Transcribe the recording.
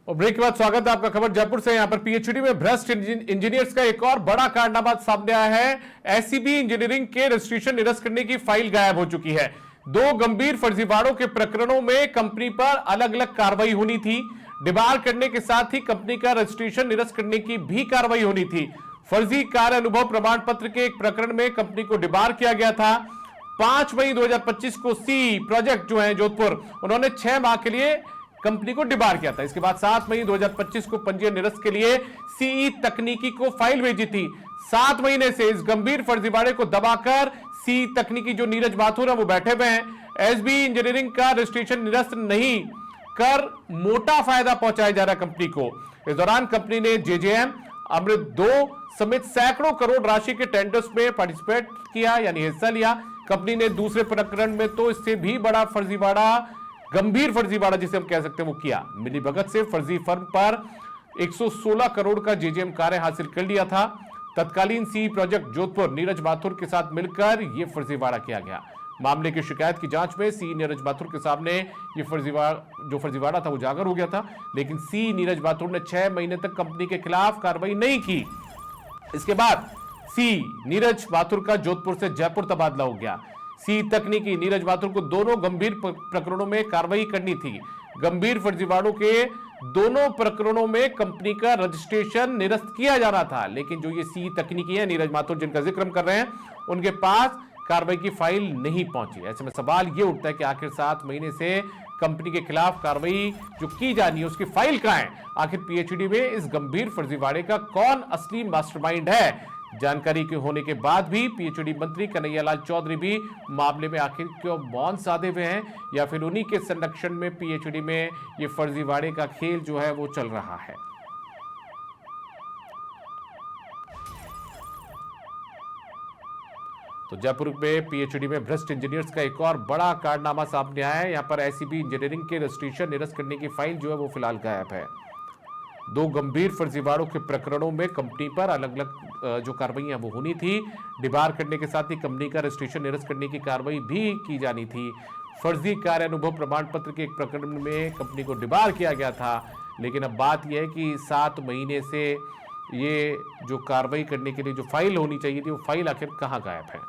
और ब्रेक के बाद स्वागत है आपका। खबर जयपुर से। यहां पर पीएचडी में भ्रष्ट इंजीनियर्स का एक और बड़ा कारनामा सामने आया है। एसीबी इंजीनियरिंग के रजिस्ट्रेशन निरस्त करने की फाइल गायब हो चुकी है। दो गंभीर फर्जीवाड़ों के प्रकरणों में कंपनी पर अलग अलग कार्रवाई होनी थी। डिबार करने के साथ ही कंपनी का रजिस्ट्रेशन निरस्त करने की भी कार्रवाई होनी थी। फर्जी कार्य अनुभव प्रमाण पत्र के एक प्रकरण में कंपनी को डिबार किया गया था। 5 मई 2025 को सी प्रोजेक्ट जो है जोधपुर, उन्होंने 6 माह के लिए कंपनी को डिबार किया था। इसके बाद 7 मई 2025 को पंजीयन निरस्त के लिए सीई तकनीकी को फाइल भेजी थी। 7 महीने से इस गंभीर फर्जीवाड़े को दबाकर सीई तकनीकी जो नीरज माथुर है वो बैठे हुए हैं। एसबी इंजीनियरिंग का रजिस्ट्रेशन निरस्त नहीं कर मोटा फायदा पहुंचाया जा रहा कंपनी को। इस दौरान कंपनी ने जेजेएम, अमृत 2 समेत सैकड़ों करोड़ राशि के टेंडर्स में पार्टिसिपेट किया, यानी हिस्सा लिया। कंपनी ने दूसरे प्रकरण में तो इससे भी बड़ा फर्जीवाड़ा, गंभीर फर्जीवाड़ा जिसे हम कह सकते हैं, वो किया। मिलीभगत से फर्जी फर्म पर 116 करोड़ का जेजेएम कार्य हासिल कर लिया था। तत्कालीन सी प्रोजेक्ट जोधपुर नीरज माथुर के साथ मिलकर यह फर्जीवाड़ा किया गया। मामले की शिकायत की जांच में सी नीरज माथुर के सामने ये फर्जीवाड़ा था वो उजागर हो गया था, लेकिन सी नीरज माथुर ने 6 महीने तक कंपनी के खिलाफ कार्रवाई नहीं की। इसके बाद सी नीरज माथुर का जोधपुर से जयपुर तबादला हो गया। सी तकनीकी नीरज माथुर को दोनों गंभीर प्रकरणों में कार्रवाई करनी थी। गंभीर फर्जीवाड़ों के दोनों प्रकरणों में कंपनी का रजिस्ट्रेशन निरस्त किया जाना था, लेकिन जो ये सी तकनीकी है नीरज माथुर जिनका जिक्र हम कर रहे हैं, उनके पास कार्रवाई की फाइल नहीं पहुंची। ऐसे में सवाल यह उठता है कि आखिर 7 महीने से कंपनी के खिलाफ कार्रवाई जो की जानी है उसकी फाइल कहां है? आखिर पीएचडी में इस गंभीर फर्जीवाड़े का कौन असली मास्टरमाइंड है? जानकारी के होने के बाद भी पीएचडी मंत्री कन्हैयालाल चौधरी भी मामले में आखिर क्यों मौन साधे हुए हैं, या फिर उन्हीं के संरक्षण में पीएचडी में ये फर्जीवाड़े का खेल जो है वो चल रहा है? तो जयपुर में पीएचडी में भ्रष्ट इंजीनियर्स का एक और बड़ा कारनामा सामने आया है। यहां पर एसीबी इंजीनियरिंग के रजिस्ट्रेशन निरस्त करने की फाइल जो है वो फिलहाल गायब है। दो गंभीर फर्जीवाड़ों के प्रकरणों में कंपनी पर अलग अलग जो कार्रवाई वो होनी थी। डिबार करने के साथ ही कंपनी का रजिस्ट्रेशन निरस्त करने की कार्रवाई भी की जानी थी। फर्जी कार्य अनुभव प्रमाण पत्र के एक प्रकरण में कंपनी को डिबार किया गया था, लेकिन अब बात यह है कि 7 महीने से ये जो कार्रवाई करने के लिए जो फाइल होनी चाहिए थी वो फाइल आखिर कहां गायब है?